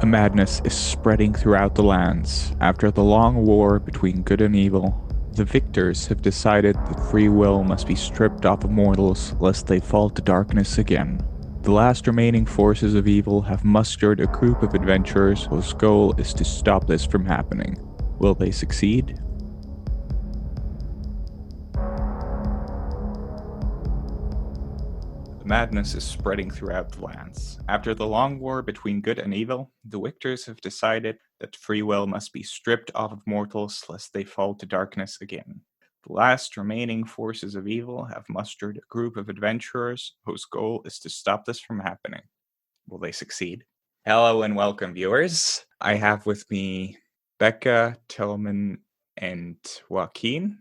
A madness is spreading throughout the lands. After the long war between good and evil, the victors have decided that free will must be stripped off of mortals lest they fall to darkness again. The last remaining forces of evil have mustered a group of adventurers whose goal is to stop this from happening. Will they succeed? The madness is spreading throughout the lands. After the long war between good and evil, the victors have decided that free will must be stripped off of mortals lest they fall to darkness again. The last remaining forces of evil have mustered a group of adventurers whose goal is to stop this from happening. Will they succeed? Hello and welcome, viewers. I have with me Becca, Tillman, and Joaquin,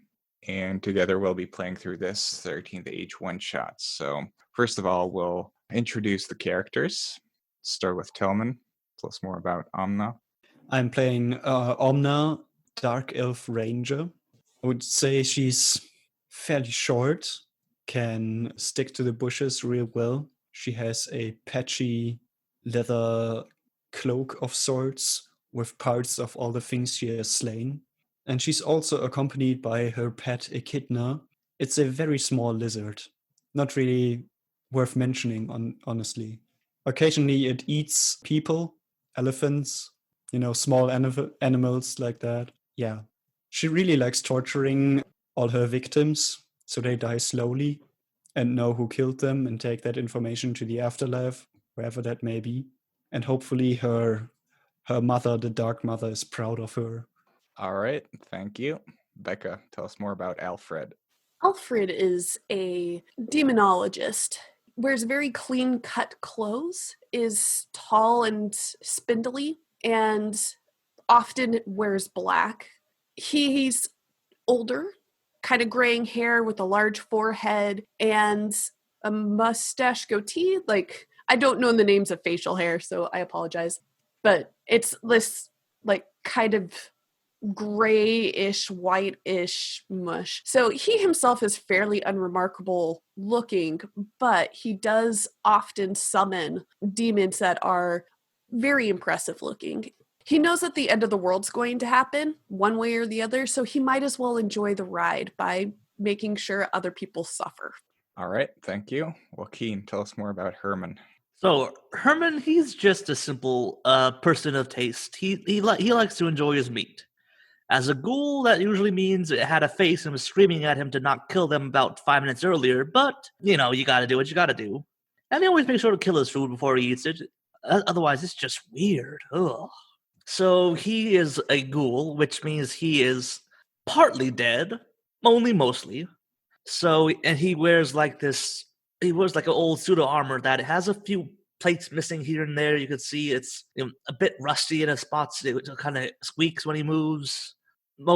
and together we'll be playing through this 13th Age one-shot. So, first of all, we'll introduce the characters. Start with Tillman. Tell us more about Omna. I'm playing Omna, Dark Elf Ranger. I would say she's fairly short, can stick to the bushes real well. She has a patchy leather cloak of sorts with parts of all the things she has slain. And she's also accompanied by her pet Echidna. It's a very small lizard. Not really worth mentioning, honestly. Occasionally it eats people, elephants, small animals like that. Yeah. She really likes torturing all her victims so they die slowly and know who killed them and take that information to the afterlife, wherever that may be. And hopefully her mother, the Dark Mother, is proud of her. All right, thank you. Becca, tell us more about Alfred. Alfred is a demonologist, wears very clean-cut clothes, is tall and spindly, and often wears black. He's older, kind of graying hair with a large forehead and a mustache goatee. Like, I don't know the names of facial hair, so I apologize. But it's this, like, kind of grayish, whitish mush. So he himself is fairly unremarkable looking, but he does often summon demons that are very impressive looking. He knows that the end of the world's going to happen one way or the other, so he might as well enjoy the ride by making sure other people suffer. All right, thank you. Joaquin, tell us more about Herman. So Herman, he's just a simple person of taste. He likes to enjoy his meat. As a ghoul, that usually means it had a face and was screaming at him to not kill them about 5 minutes earlier, but, you gotta do what you gotta do. And he always makes sure to kill his food before he eats it, otherwise it's just weird. Ugh. So he is a ghoul, which means he is partly dead, only mostly. So, and he wears like an old pseudo armor that has a few plates missing here and there. You can see it's a bit rusty in a spots. It kind of squeaks when he moves,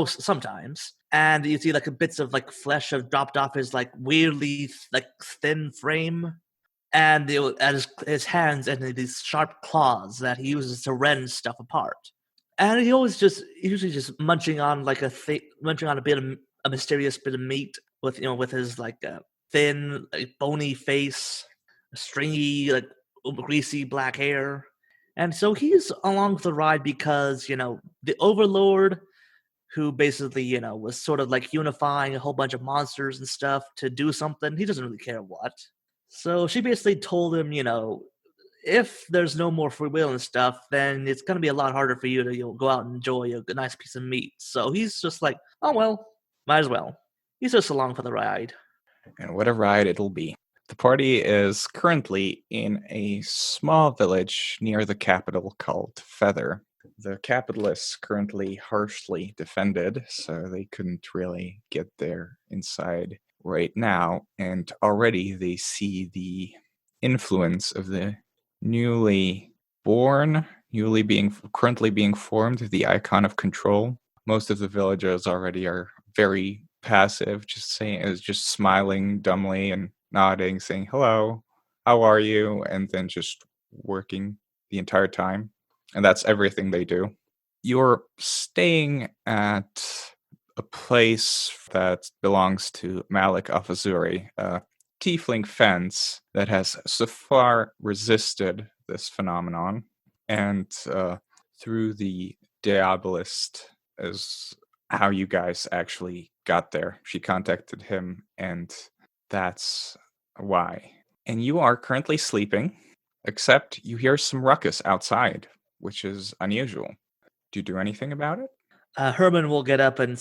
sometimes. And you see like bits of like flesh have dropped off his like weirdly like thin frame. And at his hands and these sharp claws that he uses to rend stuff apart. And he usually just munching on like munching on a mysterious bit of meat with his like thin, like, bony face, stringy, like greasy black hair. And so he's along for the ride because, the Overlord, who basically, was sort of like unifying a whole bunch of monsters and stuff to do something. He doesn't really care what. So she basically told him, if there's no more free will and stuff, then it's going to be a lot harder for you to go out and enjoy a nice piece of meat. So he's just like, oh, well, might as well. He's just along for the ride. And what a ride it'll be. The party is currently in a small village near the capital called Feather. The capital is currently harshly defended, so they couldn't really get there inside right now. And already they see the influence of the currently being formed, the icon of control. Most of the villagers already are very passive, just smiling dumbly and nodding, saying hello, how are you, and then just working the entire time. And that's everything they do. You're staying at a place that belongs to Malik of Azuri, a tiefling fence that has so far resisted this phenomenon. And through the diabolist is how you guys actually got there. She contacted him, and that's why. And you are currently sleeping, except you hear some ruckus outside, which is unusual. Do you do anything about it? Herman will get up and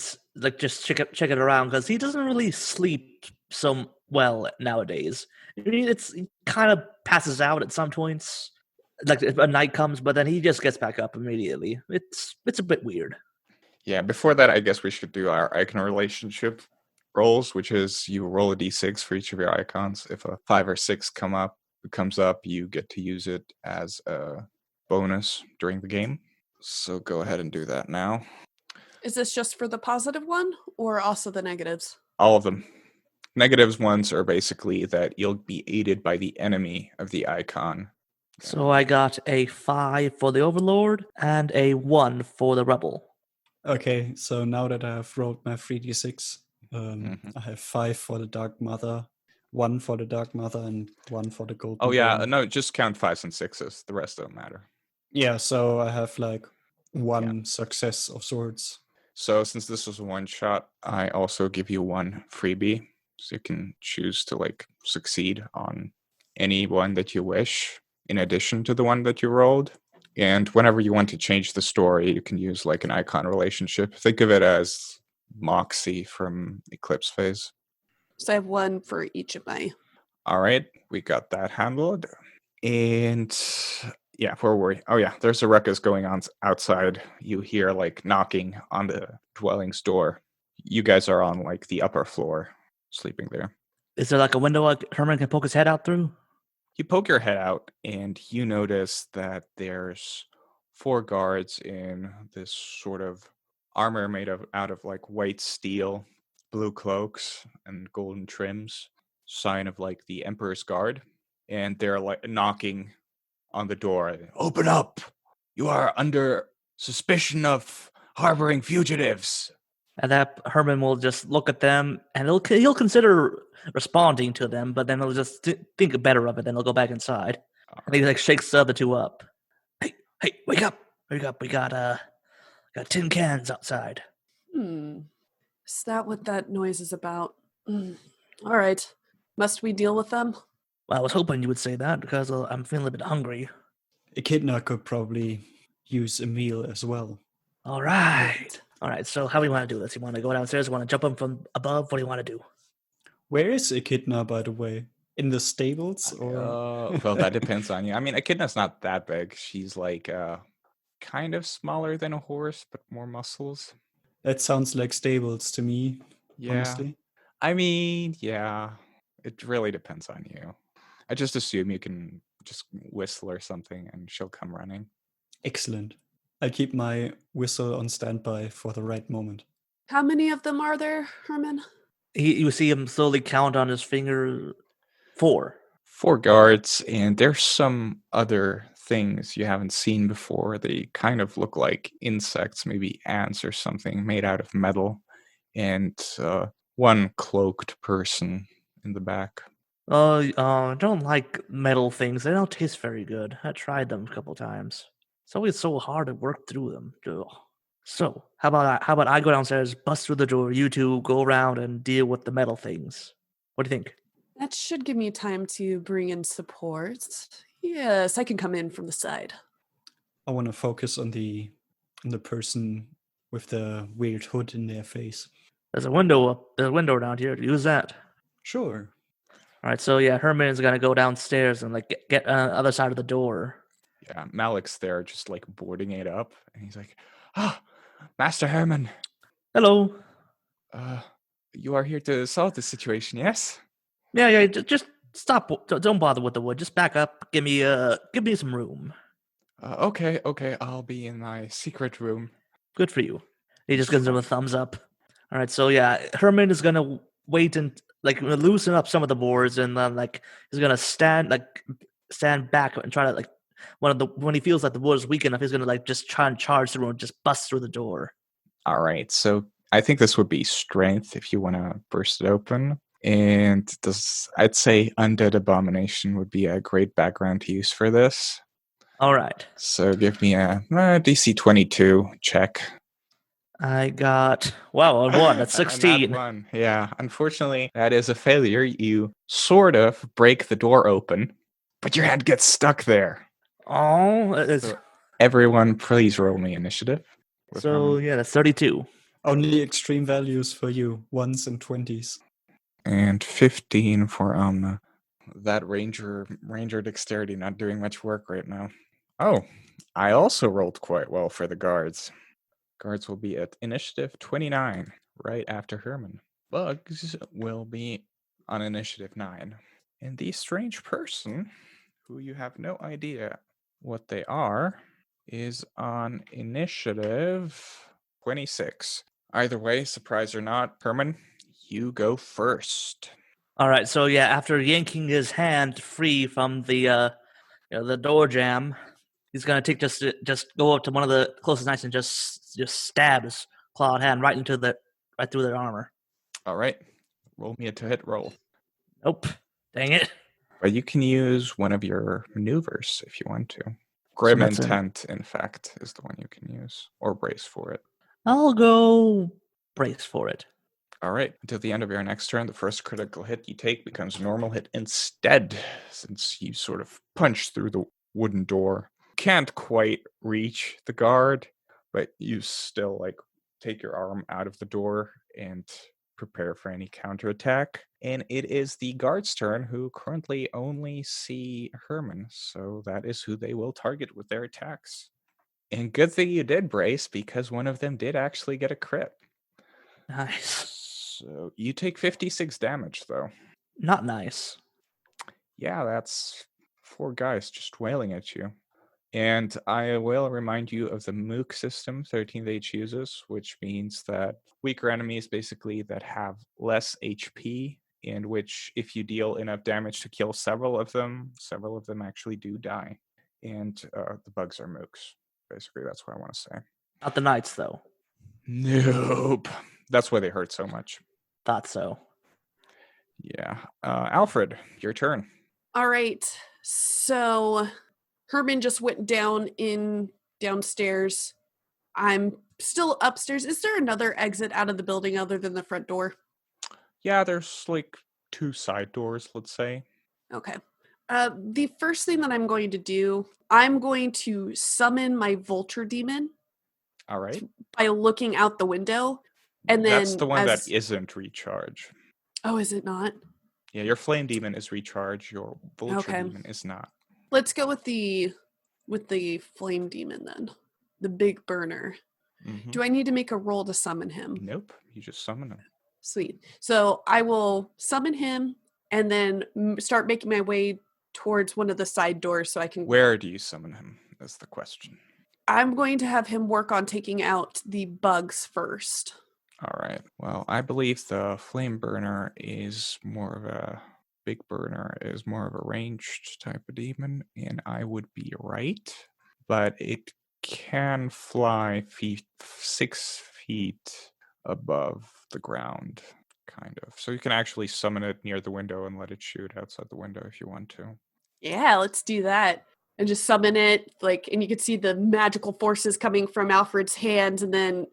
just check it around because he doesn't really sleep so well nowadays. I mean, he kind of passes out at some points, like if a night comes, but then he just gets back up immediately. It's a bit weird. Yeah, before that, I guess we should do our icon relationship rolls, which is you roll a d6 for each of your icons. If a 5 or 6 comes up, you get to use it as a bonus during the game. So go ahead and do that now. Is this just for the positive one or also the negatives? All of them. Negatives ones are basically that you'll be aided by the enemy of the icon. So I got a 5 for the Overlord and a 1 for the Rebel. Okay, so now that I have rolled my 3d6, Mhm. I have 5 for the Dark Mother, 1 for the Dark Mother, and 1 for the Golden Oh yeah, Dawn. no, just count 5s and 6s. The rest don't matter. Yeah, so I have like 1 success of sorts. So since this was a one shot, I also give you 1 freebie. So you can choose to succeed on any one that you wish, in addition to the one that you rolled. And whenever you want to change the story, you can use an icon relationship. Think of it as Moxie from Eclipse Phase. So I have 1 for each of my. All right, we got that handled. And yeah, where were we? Oh yeah, there's a ruckus going on outside. You hear knocking on the dwelling's door. You guys are on the upper floor, sleeping there. Is there a window Herman can poke his head out through? You poke your head out, and you notice that there's 4 guards in this sort of armor made out of white steel, blue cloaks, and golden trims, sign of the Emperor's Guard, and they're knocking on the door. Open up! You are under suspicion of harboring fugitives. And that Herman will just look at them, and he'll consider responding to them, but then he'll just think better of it. Then he'll go back inside, and he shakes the other 2 up. Hey, wake up! Wake up! We got tin cans outside. Is that what that noise is about? All right. Must we deal with them? Well, I was hoping you would say that because I'm feeling a bit hungry. Echidna could probably use a meal as well. All right. So how do you want to do this? You want to go downstairs? You want to jump them from above? What do you want to do? Where is Echidna, by the way? In the stables? Or Well, that depends on you. I mean, Echidna's not that big. She's kind of smaller than a horse, but more muscles. That sounds like stables to me, honestly. I mean, yeah, it really depends on you. I just assume you can just whistle or something and she'll come running. Excellent. I'll keep my whistle on standby for the right moment. How many of them are there, Herman? You see him slowly count on his finger. 4. 4 guards, and there's some other things you haven't seen before. They kind of look like insects, maybe ants or something, made out of metal. And 1 cloaked person in the back. I don't like metal things. They don't taste very good. I tried them a couple times. It's always so hard to work through them. Ugh. So, how about I go downstairs, bust through the door, you 2 go around and deal with the metal things. What do you think? That should give me time to bring in support. Yes, I can come in from the side. I want to focus on the person with the weird hood in their face. There's a window around here. Use that. Sure. All right, so yeah, Herman is gonna go downstairs and get on the other side of the door. Yeah, Malik's there just boarding it up, and he's like, Master Herman. Hello. You are here to solve the situation, yes? Yeah, just stop. Don't bother with the wood. Just back up. Give me some room. Okay, I'll be in my secret room. Good for you. He just gives him a thumbs up. All right, so yeah, Herman is gonna wait and loosen up some of the boards, and then he's gonna stand back and try to when he feels like the wood is weak enough, he's gonna just try and charge through and just bust through the door. All right, so I think this would be strength if you want to burst it open. And I'd say Undead Abomination would be a great background to use for this. All right. So give me a DC 22 check. I got, wow, a 1. That's Not 16. one. Yeah, unfortunately, that is a failure. You sort of break the door open, but your head gets stuck there. Oh, So everyone, please roll me initiative. with so Herman. yeah, that's 32. Only extreme values for you, 1s and 20s. And 15 for that ranger dexterity not doing much work right now. Oh, I also rolled quite well for the guards. Guards will be at initiative 29, right after Herman. Bugs will be on initiative 9. And the strange person, who you have no idea what they are, is on initiative 26. Either way, surprise or not, Herman, you go first. All right, so yeah, after yanking his hand free from the the door jam, he's gonna take just go up to one of the closest knights and just stab his clawed hand right through their armor. All right, roll me a to hit roll. Nope. Dang it. But you can use one of your maneuvers if you want to. Grim that's Intent, in fact, is the one you can use, or brace for it. I'll go brace for it. All right, until the end of your next turn, the first critical hit you take becomes a normal hit instead, since you sort of punch through the wooden door. Can't quite reach the guard, but you still take your arm out of the door and prepare for any counterattack. And it is the guard's turn, who currently only see Herman, so that is who they will target with their attacks. And good thing you did brace, because one of them did actually get a crit. Nice. So you take 56 damage, though. Not nice. Yeah, that's 4 guys just wailing at you. And I will remind you of the Mook system 13th uses, which means that weaker enemies basically that have less HP, and which if you deal enough damage to kill several of them actually do die. And the bugs are Mooks. Basically, that's what I want to say. Not the knights, though. Nope. That's why they hurt so much. Thought so. Yeah. Alfred, your turn. All right. So Herman just went downstairs. I'm still upstairs. Is there another exit out of the building other than the front door? Yeah, there's 2 side doors, let's say. Okay. The first thing that I'm going to do, I'm going to summon my vulture demon. All right. By looking out the window. And then that's the one that isn't recharge. Oh, is it not? Yeah, your flame demon is recharge. Your vulture demon is not. Let's go with the flame demon then. The big burner. Mm-hmm. Do I need to make a roll to summon him? Nope. You just summon him. Sweet. So I will summon him and then start making my way towards one of the side doors so I can... Where do you summon him? That's the question. I'm going to have him work on taking out the bugs first. All right. Well, I believe the flame burner is more of a... Big burner is more of a ranged type of demon, and I would be right. But it can fly 6 feet above the ground, kind of. So you can actually summon it near the window and let it shoot outside the window if you want to. Yeah, let's do that. And just summon it, and you can see the magical forces coming from Alfred's hands, and then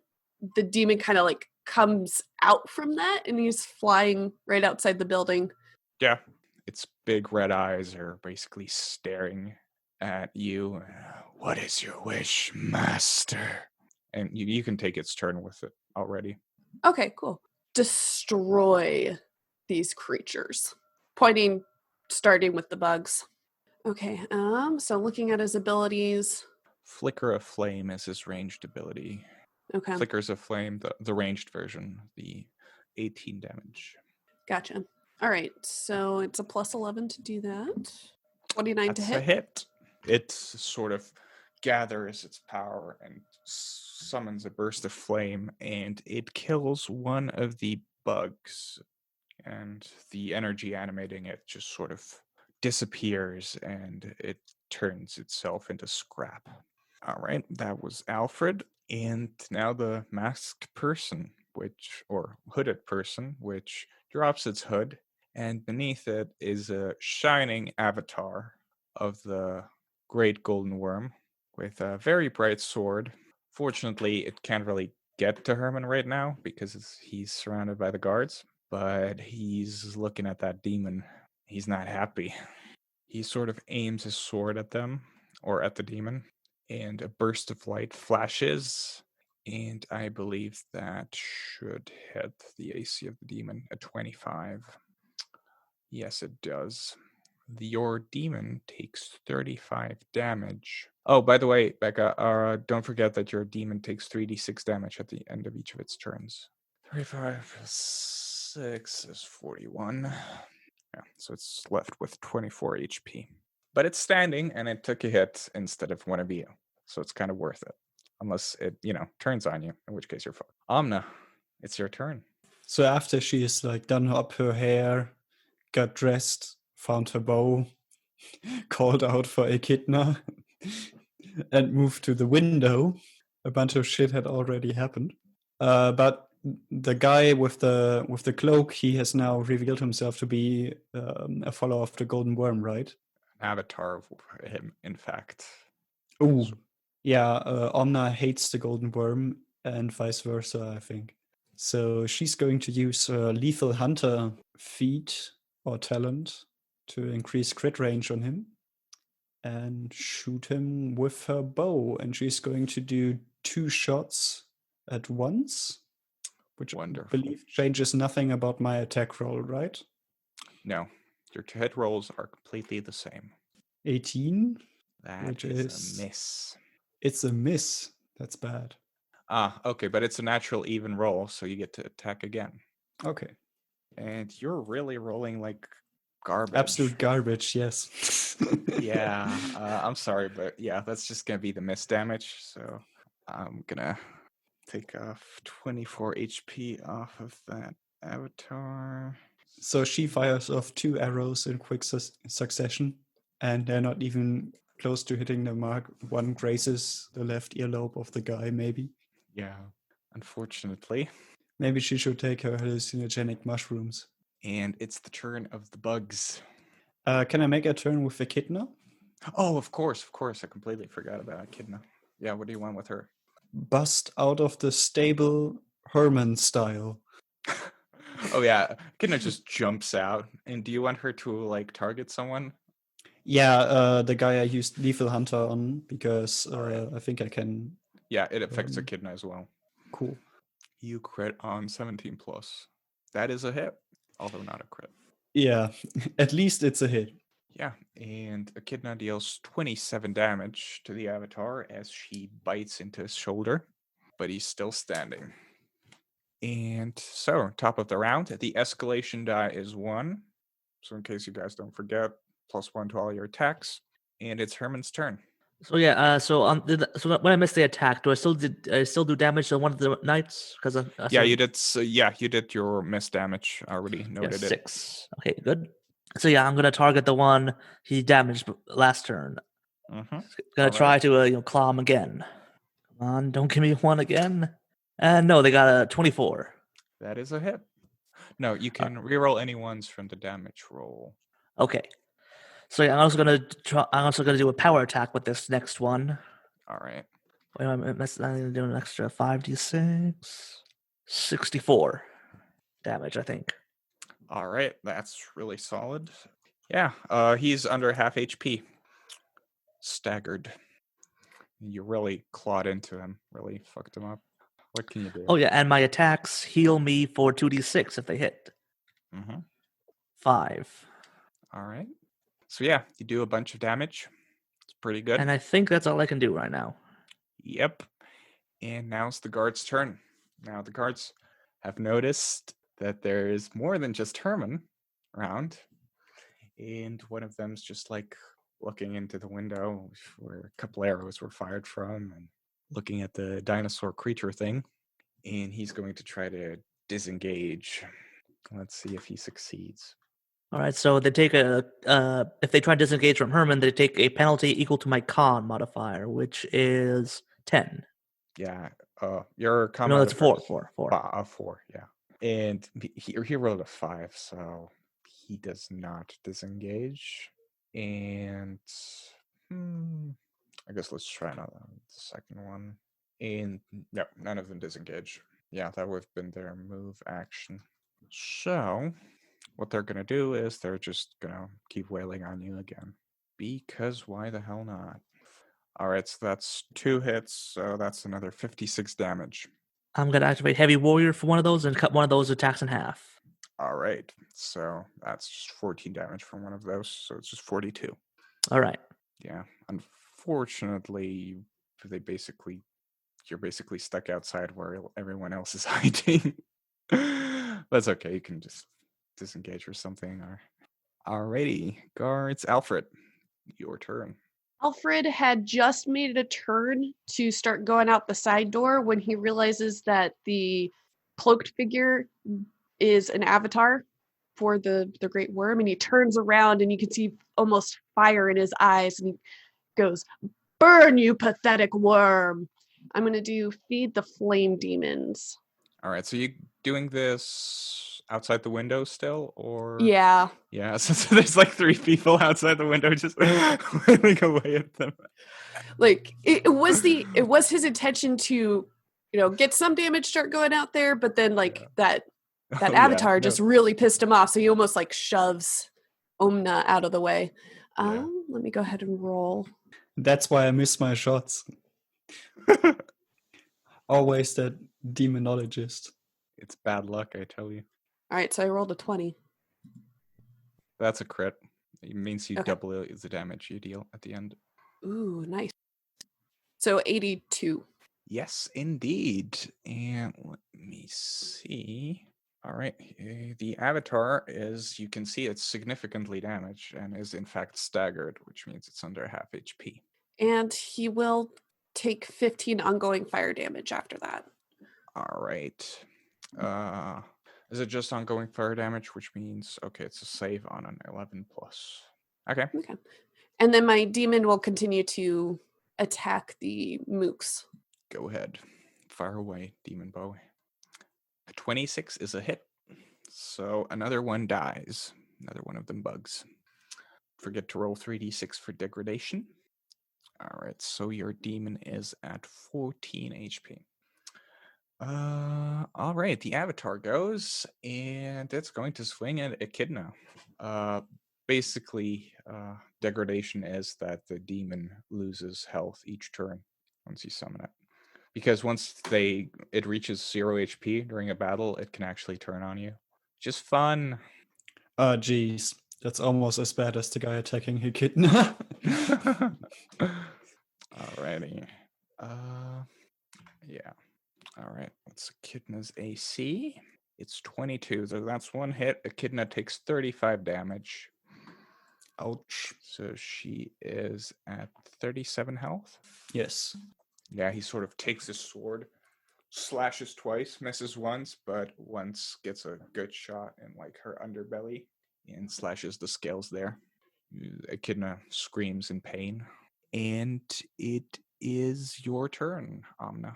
the demon kind of comes out from that, and he's flying right outside the building. Yeah, its big red eyes are basically staring at you. What is your wish, master? And you can take its turn with it already. Okay, cool. Destroy these creatures. Starting with the bugs. Okay, so looking at his abilities. Flicker of Flame is his ranged ability. Okay. Flickers of Flame, the ranged version, the 18 damage. Gotcha. All right, so it's a plus 11 to do that. 29 That's to hit. A hit. It sort of gathers its power and summons a burst of flame, and it kills one of the bugs. And the energy animating it just sort of disappears, and it turns itself into scrap. All right, that was Alfred. And now the masked person, or hooded person, which drops its hood, and beneath it is a shining avatar of the great golden worm with a very bright sword. Fortunately, it can't really get to Herman right now because he's surrounded by the guards, but he's looking at that demon. He's not happy. He sort of aims his sword at them, or at the demon, and a burst of light flashes, and I believe that should hit the AC of the demon at 25. Yes, it does. Your demon takes 35 damage. Oh, by the way, Becca, don't forget that your demon takes 3d6 damage at the end of each of its turns. 35 plus 6 is 41. Yeah, so it's left with 24 HP. But it's standing and it took a hit instead of one of you. So it's kind of worth it. Unless it, turns on you, in which case you're fucked. Amna, it's your turn. So after she's like done up her hair, got dressed, found her bow, called out for Echidna, and moved to the window, a bunch of shit had already happened. But the guy with the cloak, he has now revealed himself to be a follower of the Golden Worm, right? Avatar of him, in fact. Oh, yeah. Omna hates the Golden Worm, and vice versa, I think. So she's going to use Lethal Hunter feat or talent to increase crit range on him and shoot him with her bow. And she's going to do 2 shots at once, which Wonderful. I believe changes nothing about my attack roll, right? No, your hit rolls are completely the same. 18, That which is a miss. It's a miss. That's bad. Okay, but it's a natural even roll, so you get to attack again. Okay. And you're really rolling like garbage. Absolute garbage, yes. Yeah, I'm sorry, but yeah, that's just gonna be the miss damage. So I'm gonna take off 24 HP off of that avatar. So she fires off 2 arrows in quick succession, and they're not even close to hitting the mark. One grazes the left earlobe of the guy, maybe. Yeah, unfortunately. Maybe she should take her hallucinogenic mushrooms. And it's the turn of the bugs. Can I make a turn with Echidna? Oh, of course. I completely forgot about Echidna. Yeah, what do you want with her? Bust out of the stable Herman style. Oh yeah, Echidna just jumps out. And do you want her to like target someone? Yeah, the guy I used Lethal Hunter on because Alright. I think I can. Yeah, it affects Echidna as well. Cool. You crit on 17 plus. That is a hit, although not a crit. Yeah, at least it's a hit. Yeah, and Echidna deals 27 damage to the avatar as she bites into his shoulder, but he's still standing. And so, top of the round, the escalation die is 1. So, in case you guys don't forget, +1 to all your attacks. And it's Herman's turn. So yeah, so when I missed the attack, do I still do damage to one of the knights? Because You did. So, you did your miss damage. I already noted it. 6. Okay, good. So yeah, I'm gonna target the one he damaged last turn. Mm-hmm. Gonna try to claw him again. Come on, don't give me one again. And no, they got a 24. That is a hit. No, you can reroll any ones from the damage roll. Okay. So yeah, I'm also gonna do a power attack with this next one. All right. Wait, I'm gonna do an extra 5d6. 64 damage, I think. All right, that's really solid. Yeah, he's under half HP. Staggered. You really clawed into him. Really fucked him up. What can you do? Oh yeah, and my attacks heal me for 2d6 if they hit. Mm-hmm. 5. All right. So yeah, you do a bunch of damage. It's pretty good. And I think that's all I can do right now. Yep. And now it's the guard's turn. Now the guards have noticed that there is more than just Herman around. And one of them's just like looking into the window where a couple arrows were fired from and looking at the dinosaur creature thing. And he's going to try to disengage. Let's see if he succeeds. All right, so they take if they try to disengage from Herman, they take a penalty equal to my con modifier, which is 10. Yeah, your con No, it's modifier 4. is 4, yeah. And he rolled a 5, so he does not disengage. And I guess let's try another the second one. And no, none of them disengage. Yeah, that would have been their move action. So what they're gonna do is they're just gonna keep wailing on you again. Because why the hell not? Alright, so that's 2 hits, so that's another 56 damage. I'm gonna activate Heavy Warrior for one of those and cut one of those attacks in half. Alright, so that's just 14 damage from one of those, so it's just 42. All right. Yeah, unfortunately, you're basically stuck outside where everyone else is hiding. That's okay, you can just disengage or something. Or alrighty, guards, Alfred, your turn. Alfred had just made a turn to start going out the side door when he realizes that the cloaked figure is an avatar for the great worm, and he turns around and you can see almost fire in his eyes, and he goes, "Burn, you pathetic worm." I'm going to do Feed the Flame Demons. Alright, so you doing this outside the window still, or Yeah. yeah? So there's like 3 people outside the window just wailing away at them. Like it was his intention to, get some damage start going out there, but then that Oh, yeah, avatar no. just really pissed him off, so he almost like shoves Omna out of the way. Yeah. Let me go ahead and roll. That's why I miss my shots. Always that demonologist. It's bad luck, I tell you. All right, so I rolled a 20. That's a crit. It means you Okay. double the damage you deal at the end. Ooh, nice. So 82. Yes, indeed. And let me see. All right. The avatar is, you can see it's significantly damaged and is in fact staggered, which means it's under half HP. And he will take 15 ongoing fire damage after that. All right. Is it just ongoing fire damage, which means, okay, it's a save on an 11 plus. Okay. Okay. And then my demon will continue to attack the mooks. Go ahead. Fire away, demon bow. A 26 is a hit. So another one dies. Another one of them bugs. Forget to roll 3d6 for degradation. All right, so your demon is at 14 HP. All right, the avatar goes, and it's going to swing at Echidna. Basically, degradation is that the demon loses health each turn once you summon it. Because once it reaches 0 HP during a battle, it can actually turn on you. Just fun. Geez. That's almost as bad as the guy attacking Echidna. Alrighty. Yeah. Alright. What's Echidna's AC? It's 22. So that's one hit. Echidna takes 35 damage. Ouch. So she is at 37 health. Yes. Yeah, he sort of takes his sword, slashes twice, misses once, but once gets a good shot in like her underbelly and slashes the scales there. Echidna screams in pain. And it is your turn, Omna.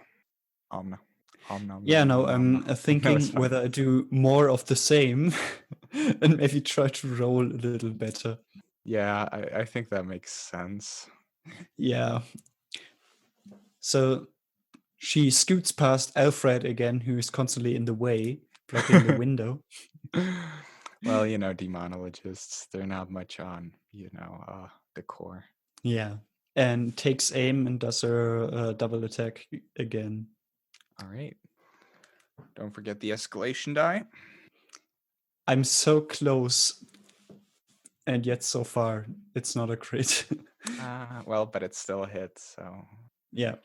Yeah, no, I'm thinking whether I do more of the same and maybe try to roll a little better. Yeah, I think that makes sense. Yeah. So she scoots past Alfred again, who is constantly in the way, blocking the window. Well, demonologists, they're not much on, decor. Yeah. And takes aim and does her double attack again. All right. Don't forget the escalation die. I'm so close, and yet so far it's not a crit. Well, but it's still a hit, so. Yeah.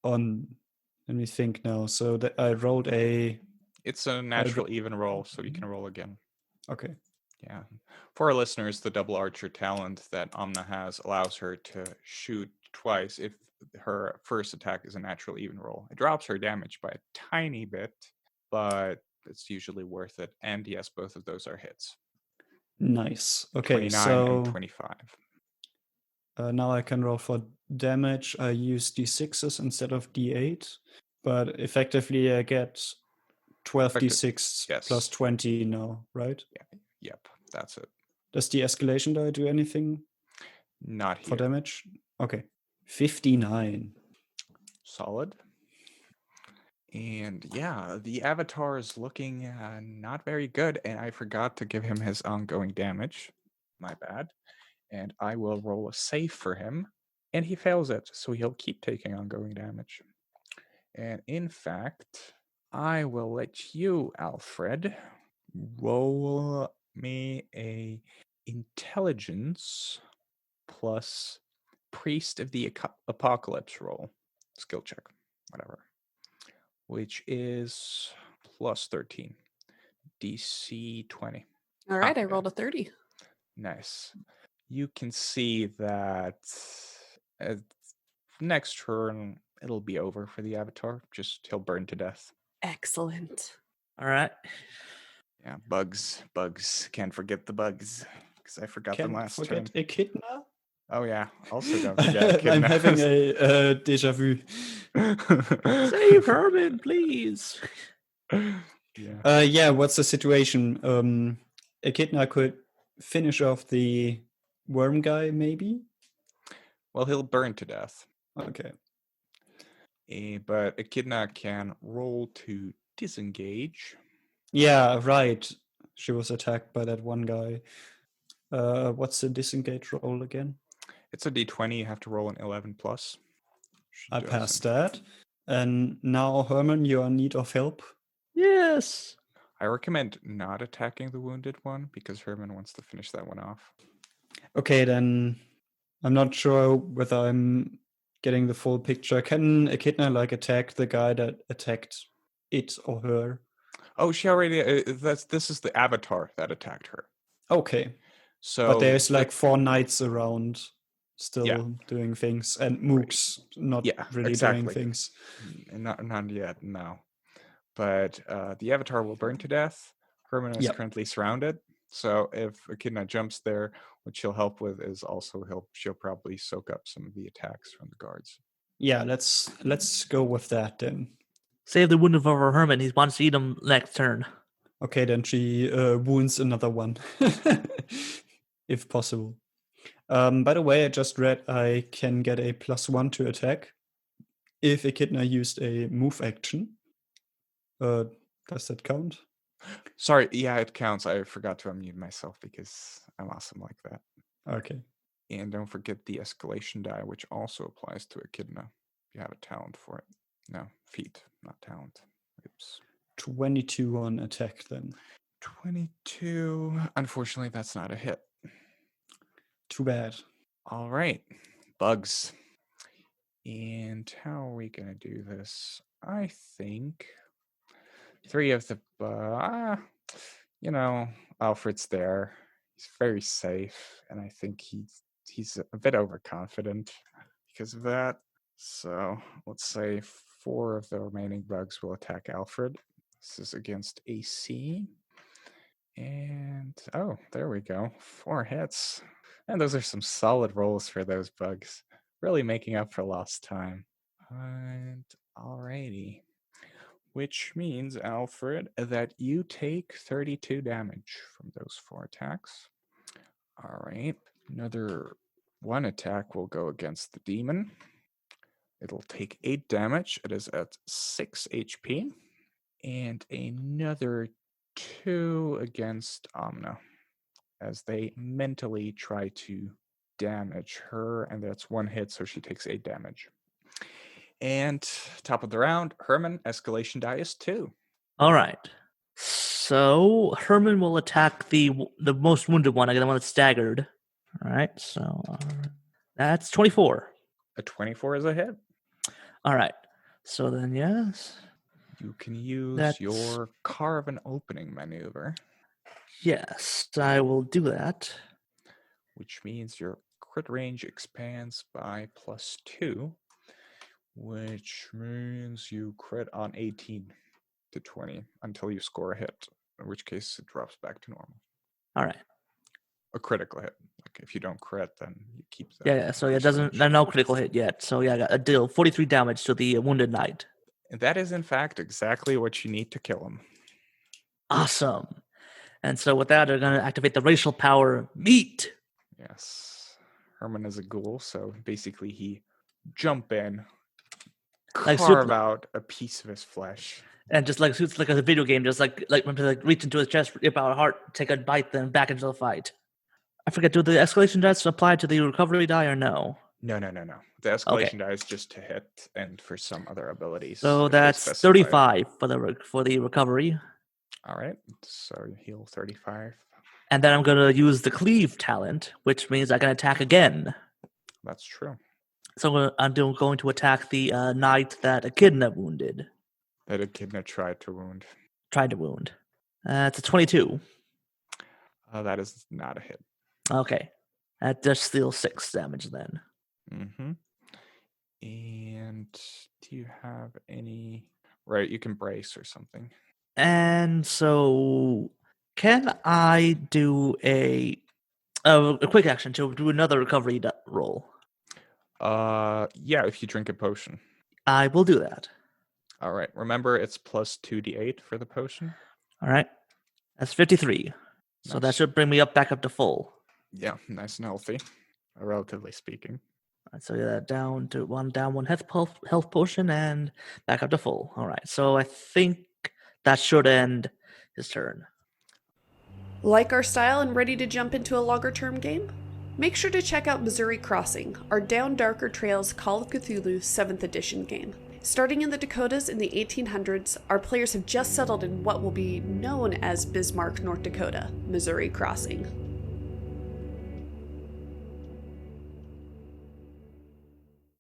Let me think now. So that I rolled a. It's a natural even roll, so you can roll again. Okay. Yeah. For our listeners, the double archer talent that Omna has allows her to shoot twice if her first attack is a natural even roll. It drops her damage by a tiny bit, but it's usually worth it. And yes, both of those are hits. Nice. Okay, 29 so and 25. Now I can roll for damage. I use d6s instead of d8, but effectively I get 12d6 yes. plus 20 now, right? Yeah. Yep, that's it. Does the escalation die do anything Not here. for damage? Okay. 59. Solid. And yeah, the avatar is looking not very good, and I forgot to give him his ongoing damage. My bad. And I will roll a save for him, and he fails it, so he'll keep taking ongoing damage. And in fact, I will let you, Alfred, roll me a intelligence plus priest of the apocalypse roll. Skill check, whatever. Which is plus 13. DC 20. All right, I Okay. rolled a 30. Nice. You can see that next turn it'll be over for the avatar. Just he'll burn to death. Excellent. All right. Yeah, bugs. Can't forget the bugs. Because I forgot them Can't last forget turn. Echidna. Oh yeah. Also don't forget I'm Echidna. having a deja vu. Save Herman, please. Yeah. Yeah, what's the situation? Echidna could finish off the worm guy, maybe? Well, he'll burn to death. Okay. But Echidna can roll to disengage. Yeah, right. She was attacked by that one guy. What's the disengage roll again? It's a d20. You have to roll an 11 plus. She I doesn't. passed that. And now, Herman, you're in need of help. Yes. I recommend not attacking the wounded one because Herman wants to finish that one off. Okay, then I'm not sure whether I'm getting the full picture. Can Echidna attack the guy that attacked it or her? Oh, she already. This is the avatar that attacked her. Okay. So, but there's 4 knights around still Yeah. doing things, and mooks not really doing exactly. things. Not yet, no. But the avatar will burn to death. Herman is Yep. currently surrounded. So if Echidna jumps there, what she'll help with is also she'll probably soak up some of the attacks from the guards. Yeah, let's go with that then. Save the wounded for Herman. He wants to eat him next turn. Okay, then she wounds another one, if possible. By the way, I just read I can get a +1 to attack if Echidna used a move action. Does that count? Sorry, yeah, it counts. I forgot to unmute myself because I'm awesome like that. Okay. And don't forget the escalation die, which also applies to Echidna. If you have a talent for it. No, feat, not talent. Oops. 22 on attack then. 22. Unfortunately, that's not a hit. Too bad. All right, bugs. And how are we going to do this? I think 3 of the, Alfred's there. He's very safe, and I think he's a bit overconfident because of that. So let's say 4 of the remaining bugs will attack Alfred. This is against AC. And, oh, there we go. 4 hits. And those are some solid rolls for those bugs. Really making up for lost time. And, alrighty. Which means, Alfred, that you take 32 damage from those 4 attacks. Alright. Another 1 attack will go against the demon. It'll take 8 damage. It is at 6 HP. And another 2 against Amna, as they mentally try to damage her, and that's 1 hit, so she takes 8 damage. And top of the round, Herman, escalation die is 2. All right. So Herman will attack the most wounded one. I got the one that's staggered. All right. So that's 24. A 24 is a hit. All right. So then, yes. You can use your carve an opening maneuver. Yes, I will do that. Which means your crit range expands by +2, which means you crit on 18 to 20 until you score a hit, in which case it drops back to normal. All right. A critical hit. Like if you don't crit, then you keep that. Yeah. So it doesn't. No critical hit yet. So yeah, I got a deal. 43 damage to the wounded knight. And that is in fact exactly what you need to kill him. Awesome. And so with that, they're going to activate the racial power meat. Yes. Herman is a ghoul, so basically he jump in, Like carve super- out a piece of his flesh. And just like it's like a video game, just like reach into his chest, rip out a heart, take a bite, then back into the fight. I forget, do the escalation dice apply to the recovery die or no? No. The escalation die is just to hit, and for some other abilities. So if they that's specify. 35 for the recovery. All right, so you heal 35. And then I'm gonna use the cleave talent, which means I can attack again. That's true. So I'm going to attack the knight that Echidna wounded. That Echidna tried to wound. Tried to wound. It's a 22. That is not a hit. Okay. That just deals 6 damage then. Mm-hmm. And do you have any... Right, you can brace or something. And so can I do a quick action to do another recovery roll? Yeah, if you drink a potion. I will do that. All right, remember it's plus 2d8 for the potion. All right. That's 53. So that Nice. should bring me back up to full. Yeah, nice and healthy, relatively speaking. All right, so yeah, down one health potion and back up to full. All right. So I think that should end his turn. Like our style and ready to jump into a longer term game? Make sure to check out Missouri Crossing, our Down Darker Trails Call of Cthulhu 7th edition game. Starting in the Dakotas in the 1800s, our players have just settled in what will be known as Bismarck, North Dakota, Missouri Crossing.